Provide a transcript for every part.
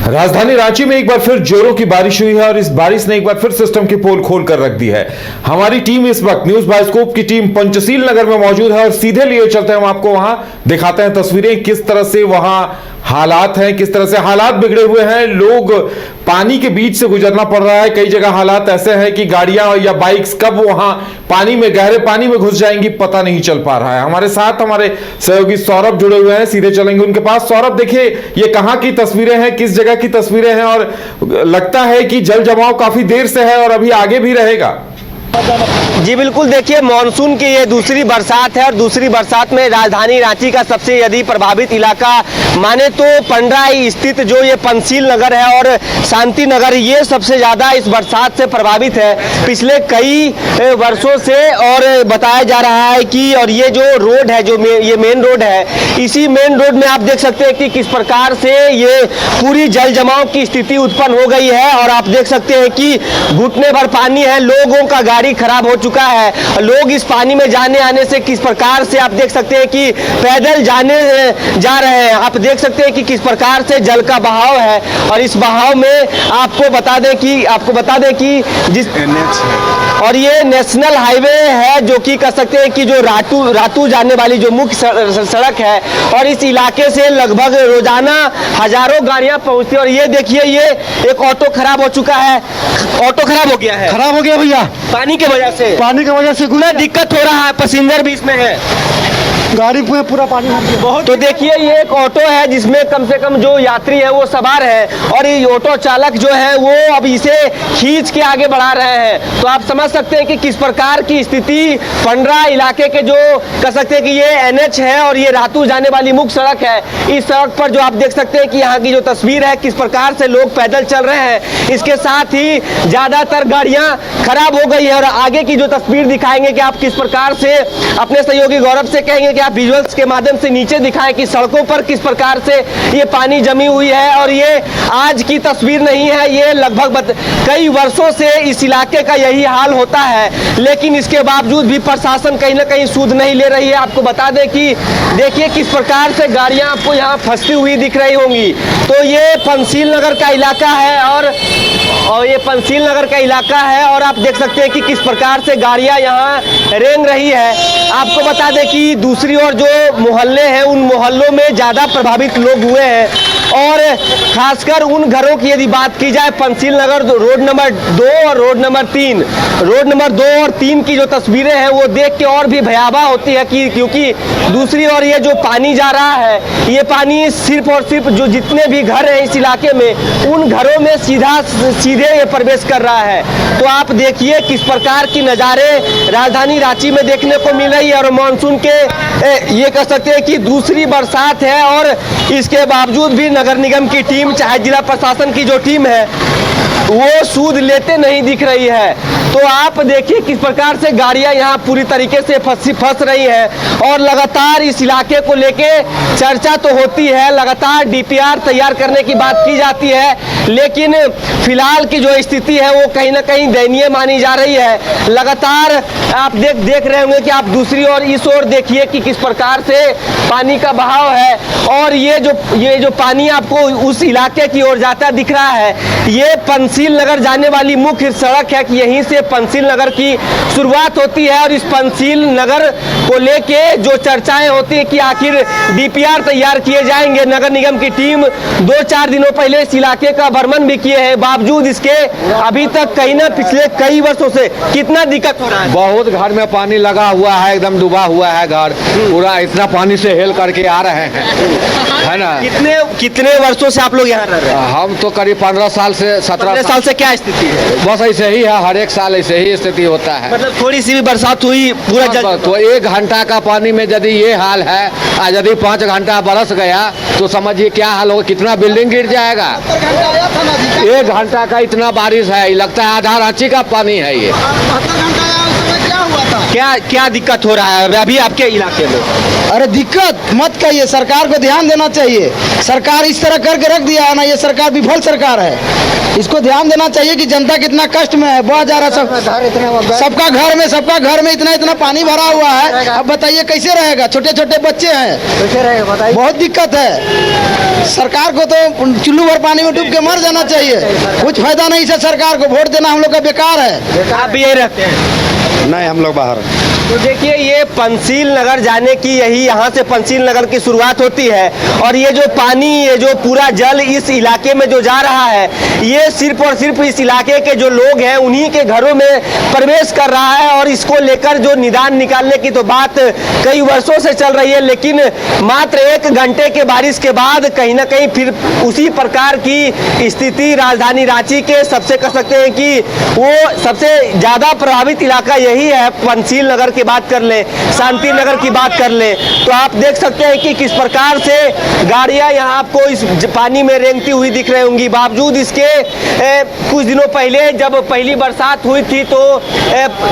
राजधानी रांची में एक बार फिर जोरों की बारिश हुई है और इस बारिश ने एक बार फिर सिस्टम की पोल खोल कर रख दी है। हमारी टीम इस वक्त न्यूज बायोस्कोप की टीम पंचशील नगर में मौजूद है और सीधे लिए चलते हैं, हम आपको वहां दिखाते हैं तस्वीरें, किस तरह से वहां हालात हैं, किस तरह से हालात बिगड़े हुए हैं। लोग पानी के बीच से गुजरना पड़ रहा है। कई जगह हालात ऐसे हैं कि गाड़ियां या बाइक्स कब वहां पानी में, गहरे पानी में घुस जाएंगी पता नहीं चल पा रहा है। हमारे साथ हमारे सहयोगी सौरभ जुड़े हुए हैं, सीधे चलेंगे उनके पास। सौरभ, देखिए ये कहां की तस्वीरें हैं, किस जगह की तस्वीरें हैं और लगता है कि जल जमाव काफी देर से है और अभी आगे भी रहेगा। जी बिल्कुल, देखिए मानसून की ये दूसरी बरसात है और दूसरी बरसात में राजधानी रांची का सबसे यदि प्रभावित इलाका माने तो पंडरा स्थित जो ये पंचशील नगर है और शांति नगर, ये सबसे ज़्यादा इस बरसात से प्रभावित है पिछले कई वर्षों से। और बताया जा रहा है कि और ये जो रोड है, जो ये मेन रोड है, इसी मेन रोड में आप देख सकते हैं कि किस प्रकार से ये पूरी जल जमाव की स्थिति उत्पन्न हो गई है। और आप देख सकते हैं कि घुटने भर पानी है, लोगों का गाड़ी खराब हो चुका है। लोग इस पानी में जाने आने से किस प्रकार से आप देख सकते हैं कि पैदल जा रहे हैं। आप देख सकते हैं कि किस प्रकार से जल का बहाव है और इस बहाव में आपको बता दें कि जिस और ये नेशनल हाईवे है जो कि कह सकते हैं कि जो रातू जाने वाली जो मुख्य सड़क है और इस इलाके से लगभग रोजाना हजारों गाड़ियां पहुंचती है। और ये देखिए, ये एक ऑटो खराब हो चुका है, ऑटो खराब हो गया है, खराब हो गया भैया, पानी की वजह से कितना दिक्कत हो रहा है। पैसेंजर भी इसमें है, गाड़ी में पूरा पानी भर गया बहुत। तो देखिए ये एक ऑटो है जिसमें कम से कम जो यात्री है वो सवार है और ये ऑटो चालक जो है वो अब इसे खींच के आगे बढ़ा रहे हैं। तो आप समझ सकते हैं कि किस प्रकार की स्थिति पंडरा इलाके के, जो कह सकते हैं कि ये NH है और ये रातू जाने वाली मुख्य सड़क है। इस सड़क पर जो आप देख सकते हैं कि यहाँ की जो तस्वीर है, किस प्रकार से लोग पैदल चल रहे हैं, इसके साथ ही ज्यादातर गाड़ियां खराब हो गई है। और आगे की जो तस्वीर दिखाएंगे कि आप किस प्रकार से अपने सहयोगी गौरव से कहेंगे कि आप विजुअल्स के माध्यम से नीचे दिखाएं कि सड़कों पर किस प्रकार से ये पानी जमी हुई है। और ये आज की तस्वीर नहीं है, ये लगभग कई वर्षों से इस इलाके का यही हाल होता है, लेकिन इसके बावजूद भी प्रशासन कहीं ना कहीं सूद नहीं ले रही है। आपको बता दें कि देखिए किस प्रकार से गाड़ियां आपको यहाँ फंसती हुई दिख रही होंगी। तो ये पंचशील नगर का इलाका है और ये पंचशील नगर का इलाका है और आप देख सकते हैं कि किस प्रकार से गाड़ियां यहाँ रेंग रही है। आपको बता दें कि दूसरी ओर जो मोहल्ले हैं, उन मोहल्लों में ज़्यादा प्रभावित लोग हुए हैं और खासकर उन घरों की यदि बात की जाए, पंचशील नगर रोड नंबर 2 और रोड नंबर 3, रोड नंबर 2 और 3 की जो तस्वीरें हैं वो देख के और भी भयावह होती है कि क्योंकि दूसरी ओर ये जो पानी जा रहा है, ये पानी सिर्फ और सिर्फ जो जितने भी घर हैं इस इलाके में, उन घरों में सीधे ये प्रवेश कर रहा है। तो आप देखिए किस प्रकार की नज़ारे राजधानी रांची में देखने को मिल रही है। और मानसून के ये कह सकते हैं कि दूसरी बरसात है और इसके बावजूद भी नगर निगम की टीम, चाहे जिला प्रशासन की जो टीम है, वो सूद लेते नहीं दिख रही है। तो आप देखिए किस प्रकार से गाड़ियां यहाँ पूरी तरीके से फंस रही हैं और लगातार इस इलाके को लेके चर्चा तो होती है, लगातार DPR तैयार करने की बात की जाती है, लेकिन फिलहाल की जो स्थिति है वो कहीं ना कहीं दयनीय मानी जा रही है। लगातार आप देख रहे होंगे कि आप दूसरी ओर इस ओर देखिए कि किस प्रकार से पानी का बहाव है और ये जो पानी आपको उस इलाके की ओर जाता दिख रहा है, ये पंचशील नगर जाने वाली मुख्य सड़क है कि यहीं से पंचशील नगर की शुरुआत होती है। और इस पंचशील नगर को लेके जो चर्चाएं होती है कि आखिर DPR तैयार किए जाएंगे। नगर निगम की टीम 2-4 दिनों पहले इस इलाके का भ्रमण भी किए हैं, बावजूद इसके अभी तक कहीं ना पिछले कई वर्षों से कितना दिक्कत हो रहा है। बहुत घर में पानी लगा हुआ है, एकदम डूबा हुआ है घर पूरा, इतना पानी से हेल करके आ रहे हैं, है ना। कितने वर्षों से आप लोग यहाँ रह रहे हैं? हम तो करीब 15 साल से 17 साल से क्या स्थिति है? बस ऐसे ही है, हर एक साल ऐसे ही स्थिति होता है। मतलब थोड़ी सी भी बरसात हुई पूरा जल, तो 1 घंटा का पानी में यदि ये हाल है, यदि 5 घंटा बरस गया तो समझिए क्या हाल होगा, कितना बिल्डिंग गिर जाएगा। 1 घंटा का इतना बारिश है, लगता है आधा रांची का पानी है ये। क्या दिक्कत हो रहा है अभी आपके इलाके में? अरे दिक्कत मत कहिए, सरकार को ध्यान देना चाहिए। सरकार इस तरह करके रख दिया है ना, ये सरकार विफल सरकार है। इसको ध्यान देना चाहिए कि जनता कितना कष्ट में है। बहुत ज्यादा सबका घर में इतना पानी भरा हुआ है। अब बताइए कैसे रहेगा, छोटे छोटे बच्चे हैं, कैसे रहेगा बताइए। बहुत दिक्कत है। सरकार को तो चुल्लू भर पानी में डूब के मर जाना चाहिए। कुछ फायदा नहीं से सरकार को वोट देना हम लोग का बेकार है। आप भी यही रहते हैं? नहीं, हम लोग बाहर। तो देखिए, ये पंचशील नगर जाने की यही यहाँ से पंचशील नगर की शुरुआत होती है और ये जो पानी, ये जो पूरा जल इस इलाके में जो जा रहा है, ये सिर्फ और सिर्फ इस इलाके के जो लोग हैं उन्हीं के घरों में प्रवेश कर रहा है। और इसको लेकर जो निदान निकालने की तो बात कई वर्षों से चल रही है, लेकिन मात्र 1 घंटे के बारिश के बाद कहीं ना कहीं फिर उसी प्रकार की स्थिति राजधानी रांची के सबसे कह सकते हैं कि वो सबसे ज्यादा प्रभावित इलाका यही है। पंचशील नगर की बात कर ले, शांति नगर की बात कर ले, तो आप देख सकते हैं कि किस प्रकार से गाड़ियां यहाँ आपको इस पानी में रेंगती हुई दिख रही होंगी। बावजूद इसके कुछ दिनों पहले जब पहली बरसात हुई थी तो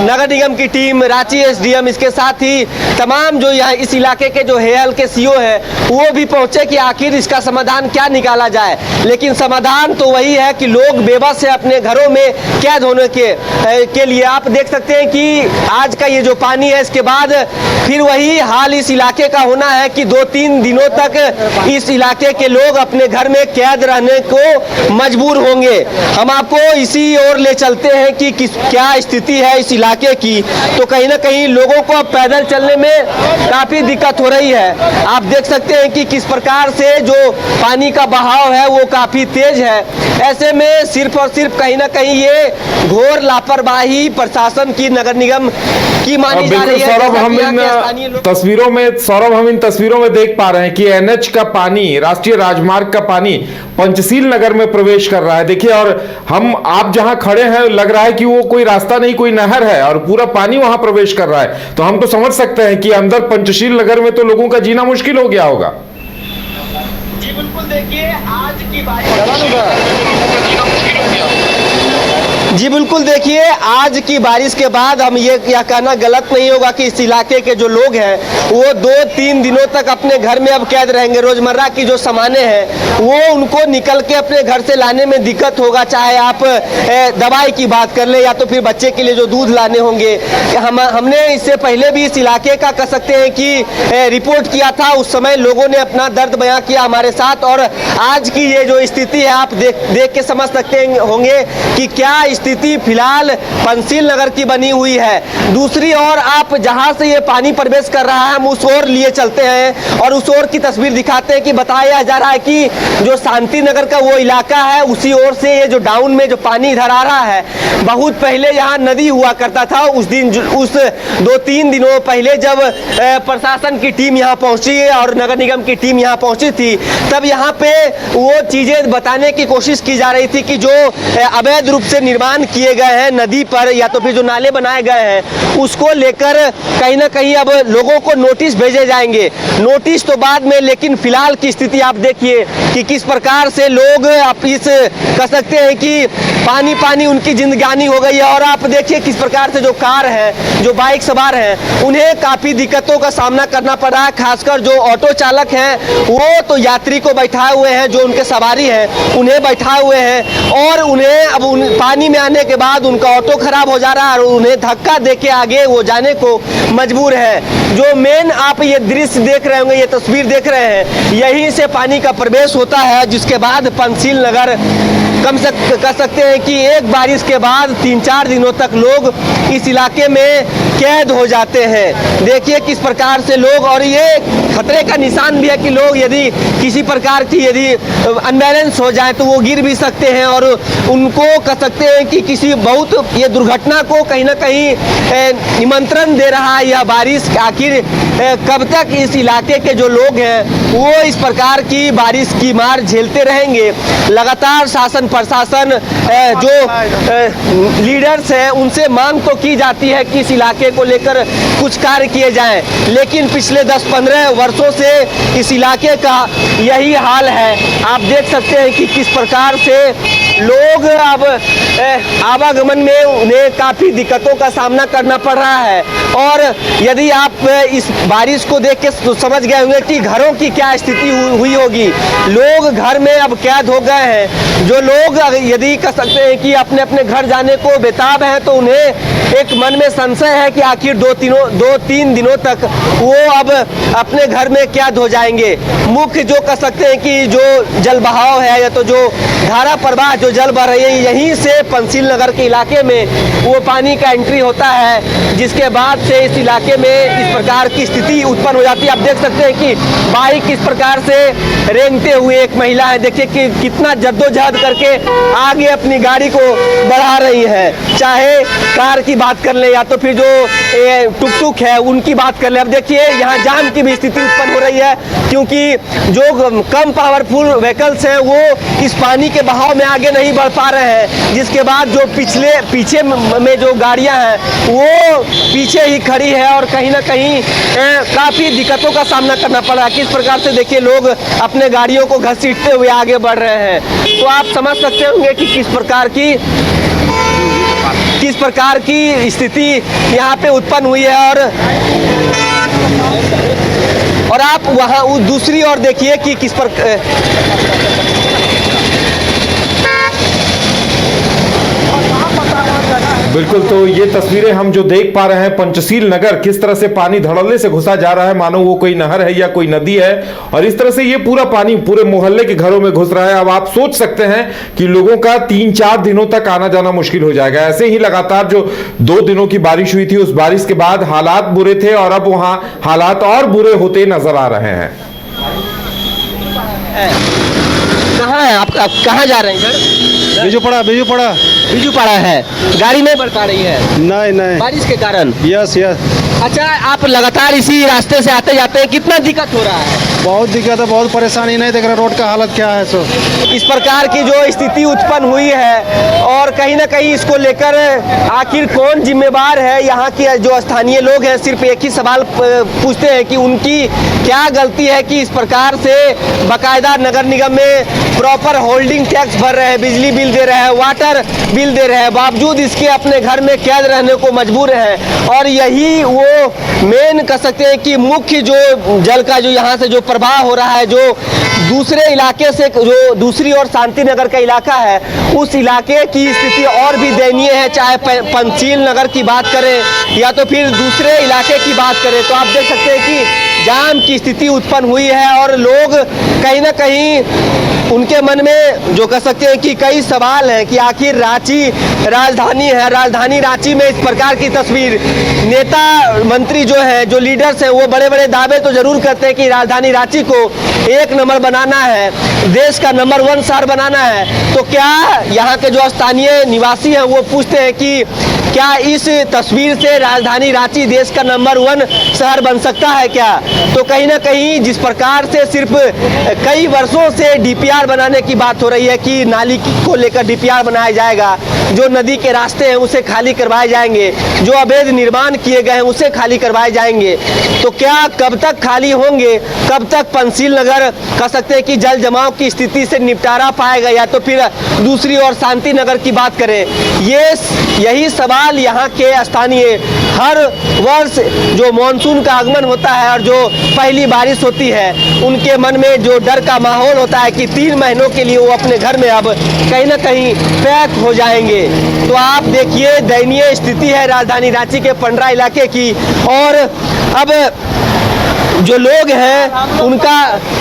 नगर निगम की टीम, रांची एसडीएम, इसके साथ ही तमाम जो यहाँ इस इलाके के जो हेयल के सीओ है वो भी पहुंचे कि आखिर इसका समाधान क्या निकाला जाए। लेकिन समाधान तो वही है कि लोग बेबस है अपने घरों में कैद होने के लिए। आप देख सकते हैं कि आज का ये जो पानी है इसके बाद फिर वही हाल इस इलाके का होना है कि 2-3 दिनों तक इस इलाके के लोग अपने घर में कैद रहने को मजबूर होंगे। हम आपको इसी ओर ले चलते हैं कि क्या स्थिति है इस इलाके की। तो कहीं ना कहीं लोगों को अब पैदल चलने में काफी दिक्कत हो रही है। आप देख सकते हैं कि किस प्रकार से जो पानी का बहाव है वो काफी तेज है। ऐसे में सिर्फ और सिर्फ कहीं ना कहीं ये घोर लापरवाही प्रशासन की, नगर निगम की मानी जा रही है। सौरभ, हम इन तस्वीरों में देख पा रहे हैं कि एनएच का पानी, राष्ट्रीय राजमार्ग का पानी पंचशील नगर में प्रवेश कर रहा है। देखिए, और आप जहां खड़े हैं लग रहा है कि वो कोई रास्ता नहीं, कोई नहर है और पूरा पानी वहां प्रवेश कर रहा है। तो हम तो समझ सकते हैं कि अंदर पंचशील नगर में तो लोगों का जीना मुश्किल हो गया होगा। जी बिल्कुल, देखिए आज की बारिश के बाद हम ये कहना गलत नहीं होगा कि इस इलाके के जो लोग हैं वो 2-3 दिनों तक अपने घर में अब कैद रहेंगे। रोजमर्रा की जो सामानें हैं वो उनको निकल के अपने घर से लाने में दिक्कत होगा, चाहे आप दवाई की बात कर ले या तो फिर बच्चे के लिए जो दूध लाने होंगे। हमने इससे पहले भी इस इलाके का कह सकते हैं कि रिपोर्ट किया था। उस समय लोगों ने अपना दर्द बयां किया हमारे साथ और आज की ये जो स्थिति है आप देख के समझ सकते होंगे कि क्या स्थिति फिलहाल पंचशील नगर की बनी हुई है। दूसरी ओर आप जहां से ये पानी प्रवेश कर रहा है हम उस ओर लिए चलते हैं और उस ओर की तस्वीर दिखाते हैं कि बताया जा रहा है कि जो शांति नगर का वो इलाका है उसी ओर से ये जो डाउन में जो पानी इधर आ रहा है। बहुत पहले यहाँ नदी हुआ करता था। उस 2-3 दिनों पहले जब प्रशासन की टीम यहाँ पहुंची और नगर निगम की टीम यहाँ पहुंची थी तब यहाँ पे वो चीजें बताने की कोशिश की जा रही थी कि जो अवैध रूप से निर्माण किए गए हैं नदी पर या तो फिर जो नाले बनाए गए हैं उसको लेकर कहीं ना कहीं अब लोगों को नोटिस भेजे जाएंगे। नोटिस तो बाद में, लेकिन फिलहाल की स्थिति आप देखिए कि किस प्रकार से लोग आप इस कह सकते हैं कि पानी पानी उनकी जिंदगानी हो गई है। और आप देखिए किस प्रकार से जो कार है, जो बाइक सवार हैं, उन्हें काफी दिक्कतों का सामना करना पड़ रहा है। खासकर जो ऑटो चालक हैं वो तो यात्री को बैठाए हुए हैं, जो उनके सवारी हैं उन्हें बैठाए हुए हैं और उन्हें अब पानी में आने के बाद उनका ऑटो खराब हो जा रहा है और उन्हें धक्का देके आगे वो जाने को मजबूर है। जो मेन आप ये दृश्य देख रहे होंगे, ये तस्वीर देख रहे हैं, यहीं से पानी का प्रवेश होता है जिसके बाद पंचशील नगर कम से कह सकते हैं कि एक बारिश के बाद 3-4 दिनों तक लोग इस इलाके में कैद हो जाते हैं। देखिए किस प्रकार से लोग, और ये खतरे का निशान भी है कि लोग यदि किसी प्रकार की यदि अनबैलेंस हो जाए तो वो गिर भी सकते हैं और उनको कह सकते हैं कि किसी बहुत ये दुर्घटना को कहीं ना कहीं निमंत्रण दे रहा है यह बारिश। आखिर कब तक इस इलाके के जो लोग हैं वो इस प्रकार की बारिश की मार झेलते रहेंगे। लगातार शासन प्रशासन जो लीडर्स हैं उनसे मांग तो की जाती है कि इस इलाके इलाके को लेकर कुछ कार्य किए जाएं, लेकिन पिछले 10-15 वर्षों से इस इलाके का यही हाल है। आप देख सकते हैं कि किस प्रकार से लोग अब आवागमन में उन्हें काफ़ी दिक्कतों का सामना करना पड़ रहा है। और यदि आप इस बारिश को देख के समझ गए होंगे कि घरों की क्या स्थिति हुई होगी। लोग घर में अब कैद हो गए हैं। जो लोग यदि कह सकते हैं कि अपने अपने घर जाने को बेताब हैं, तो उन्हें एक मन में संशय है कि आखिर 2-3 दिनों तक वो अब अपने घर में कैद हो जाएंगे। मुख्य जो कह सकते हैं कि जो जल बहाव है या तो जो धारा प्रवाह जो जल बह रही है, यहीं से पंचशील नगर के इलाके में वो पानी का एंट्री होता है, जिसके बाद से इस इलाके में इस प्रकार की स्थिति उत्पन्न हो जाती है। आप देख सकते हैं कि बाइक किस प्रकार से रेंगते हुए एक महिला है, देखिए कि कितना जद्दोजहद करके आगे अपनी गाड़ी को बढ़ा रही है। चाहे कार की बात कर ले या तो फिर जो टुक टुक है उनकी बात कर ले। अब देखिए यहाँ जाम की भी स्थिति उत्पन्न हो रही है, क्योंकि जो कम पावरफुल व्हीकल्स हैं वो इस पानी के बहाव में आगे नहीं बढ़ पा रहे हैं, जिसके बाद जो पीछे में जो गाड़ियां हैं वो पीछे ही खड़ी है और कहीं ना कहीं काफ़ी दिक्कतों का सामना करना पड़ रहा है। किस प्रकार से देखिए लोग अपने गाड़ियों को घसीटते हुए आगे बढ़ रहे हैं। तो आप समझ सकते होंगे कि किस प्रकार की स्थिति यहाँ पे उत्पन्न हुई है। और आप वहाँ दूसरी ओर देखिए कि किस प्रकार बिल्कुल, तो ये तस्वीरें हम जो देख पा रहे हैं पंचशील नगर, किस तरह से पानी धड़ल्ले से घुसा जा रहा है, मानो वो कोई नहर है या कोई नदी है। और इस तरह से ये पूरा पानी पूरे मोहल्ले के घरों में घुस रहा है। अब आप सोच सकते हैं कि लोगों का 3-4 दिनों तक आना जाना मुश्किल हो जाएगा। ऐसे ही लगातार जो 2 दिनों की बारिश हुई थी, उस बारिश के बाद हालात बुरे थे और अब वहां हालात और बुरे होते नजर आ रहे हैं। कहाँ है आप कहाँ जा रहे हैं सर? बिजूपाड़ा है। गाड़ी नहीं बढ़ पा रही है नहीं बारिश के कारण। यस अच्छा, आप लगातार इसी रास्ते से आते जाते हैं, कितना दिक्कत हो रहा है? बहुत दिक्कत है, बहुत परेशानी। नहीं देख रहे रोड का हालत क्या है। सो इस प्रकार की जो स्थिति उत्पन्न हुई है और कहीं ना कहीं इसको लेकर आखिर कौन जिम्मेवार है? यहाँ के जो स्थानीय लोग हैं सिर्फ एक ही सवाल पूछते हैं कि उनकी क्या गलती है कि इस प्रकार से बाकायदा नगर निगम में प्रॉपर होल्डिंग टैक्स भर रहे हैं, बिजली बिल दे रहे हैं, वाटर बिल दे रहे हैं, बावजूद इसके अपने घर में कैद रहने को मजबूर हैं। और यही वो मेन कह सकते हैं कि मुख्य जो जल का जो यहाँ से जो प्रवाह हो रहा है, जो दूसरे इलाके से जो दूसरी ओर शांति नगर का इलाका है, उस इलाके की स्थिति और भी दयनीय है। चाहे पंचशील नगर की बात करें या तो फिर दूसरे इलाके की बात करें, तो आप देख सकते हैं कि जाम की स्थिति उत्पन्न हुई है और लोग कहीं ना कहीं उनके मन में जो कह सकते हैं कि कई सवाल हैं कि आखिर रांची राजधानी है, राजधानी रांची में इस प्रकार की तस्वीर। नेता मंत्री जो है, जो लीडर्स हैं, वो बड़े बड़े दावे तो जरूर करते हैं कि राजधानी रांची को 1 नंबर बनाना है, देश का नंबर 1 शहर बनाना है। तो क्या यहाँ के जो स्थानीय निवासी हैं वो पूछते हैं कि क्या इस तस्वीर से राजधानी रांची देश का नंबर 1 शहर बन सकता है क्या? तो कहीं ना कहीं जिस प्रकार से सिर्फ कई वर्षों से डीपीआर बनाने की बात हो रही है कि नाली को लेकर डीपीआर बनाया जाएगा, जो नदी के रास्ते हैं उसे खाली करवाए जाएंगे, जो अवैध निर्माण किए गए हैं उसे खाली करवाए जाएंगे। तो क्या कब तक खाली होंगे? कब तक पंचशील नगर कह सकते हैं कि जल जमाव की स्थिति से निपटारा पाएगा? या तो फिर दूसरी ओर शांति नगर की बात करें, यही सवाल यहाँ के स्थानीय हर वर्ष जो मानसून का आगमन होता है और जो पहली बारिश होती है, उनके मन में जो डर का माहौल होता है कि 3 महीनों के लिए वो अपने घर में अब कहीं ना कहीं पैक हो जाएंगे। तो आप देखिए दयनीय स्थिति है राजधानी रांची के पंडरा इलाके की। और अब जो लोग हैं उनका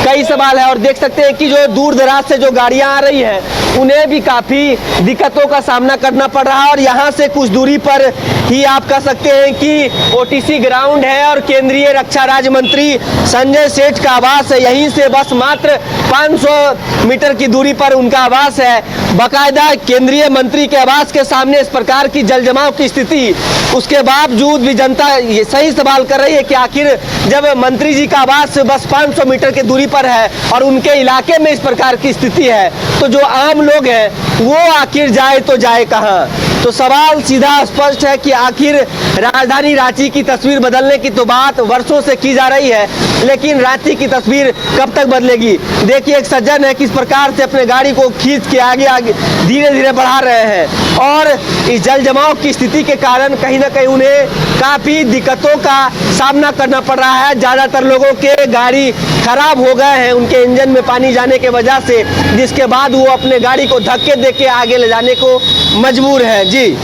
कई सवाल है और देख सकते हैं कि जो दूर दराज से जो गाड़ियां आ रही हैं उन्हें भी काफ़ी दिक्कतों का सामना करना पड़ रहा है। और यहाँ से कुछ दूरी पर ही आप कह सकते हैं कि ओटीसी ग्राउंड है और केंद्रीय रक्षा राज्य मंत्री संजय सेठ का आवास है। यहीं से बस मात्र 500 मीटर की दूरी पर उनका आवास है। बाकायदा केंद्रीय मंत्री के आवास के सामने इस प्रकार की जल जमाव की स्थिति, उसके बावजूद भी जनता ये सही सवाल कर रही है कि आखिर जब मंत्री जी का आवास बस 500 मीटर की दूरी पर है और उनके इलाके में इस प्रकार की स्थिति है, तो जो आम लोग हैं वो आखिर जाए तो जाए कहाँ? तो सवाल सीधा स्पष्ट है कि आखिर राजधानी रांची की तस्वीर बदलने की तो बात वर्षों से की जा रही है, लेकिन रांची की तस्वीर कब तक बदलेगी। देखिए एक सज्जन है किस प्रकार से अपने गाड़ी को खींच के आगे आगे धीरे धीरे बढ़ा रहे हैं और इस जल जमाव की स्थिति के कारण कहीं ना कहीं उन्हें काफी दिक्कतों का सामना करना पड़ रहा है। ज्यादातर लोगों के गाड़ी खराब हो गए हैं उनके इंजन में पानी जाने के वजह से, जिसके बाद वो अपने गाड़ी को धक्के देके आगे ले जाने को मजबूर है। जी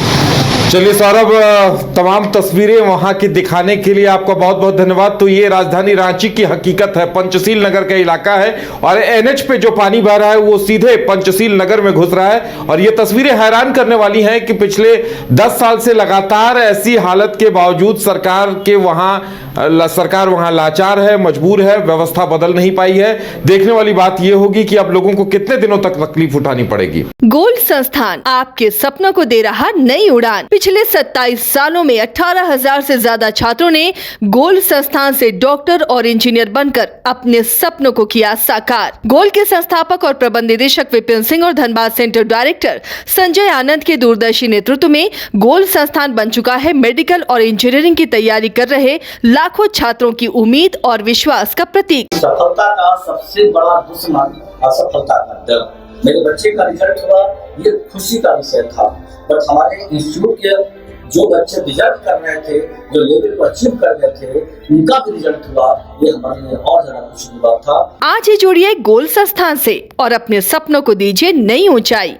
चलिए सौरभ, तमाम तस्वीरें वहां की दिखाने के लिए आपका बहुत बहुत धन्यवाद। तो ये राजधानी रांची की हकीकत है, पंचशील नगर का इलाका है और एनएच पे जो पानी बह रहा है वो सीधे पंचशील नगर में घुस रहा है। और ये तस्वीरें हैरान करने वाली हैं कि पिछले 10 साल से लगातार ऐसी हालत के बावजूद सरकार वहां लाचार है, मजबूर है, व्यवस्था बदल नहीं पाई है। देखने वाली बात यह होगी कि अब लोगों को कितने दिनों तक तकलीफ उठानी पड़ेगी। गोल्ड संस्थान आपके सपनों को दे रहा नई उड़ान। पिछले 27 सालों में 18,000 से ज्यादा छात्रों ने गोल्ड संस्थान से डॉक्टर और इंजीनियर बनकर अपने सपनों को किया साकार। गोल्ड के संस्थापक और प्रबंध निदेशक विपिन सिंह और धनबाद सेंटर डायरेक्टर संजय आनंद के दूरदर्शी नेतृत्व में गोल्ड संस्थान बन चुका है मेडिकल और इंजीनियरिंग की तैयारी कर रहे लाखों छात्रों की उम्मीद और विश्वास का प्रतीक। सफलता का सबसे बड़ा दुश्मन असफलता का डर। मेरे बच्चे का रिजल्ट हुआ, ये खुशी का विषय था, बट हमारे इंस्टीट्यूट के जो बच्चे रिजल्ट कर रहे थे, जो लेवल को अचीव कर रहे थे, उनका भी रिजल्ट हुआ, ये हमारे लिए और ज्यादा खुशी की बात था। आज ही जुड़िए गोल्ड संस्थान से और अपने सपनों को दीजिए नई ऊंचाई।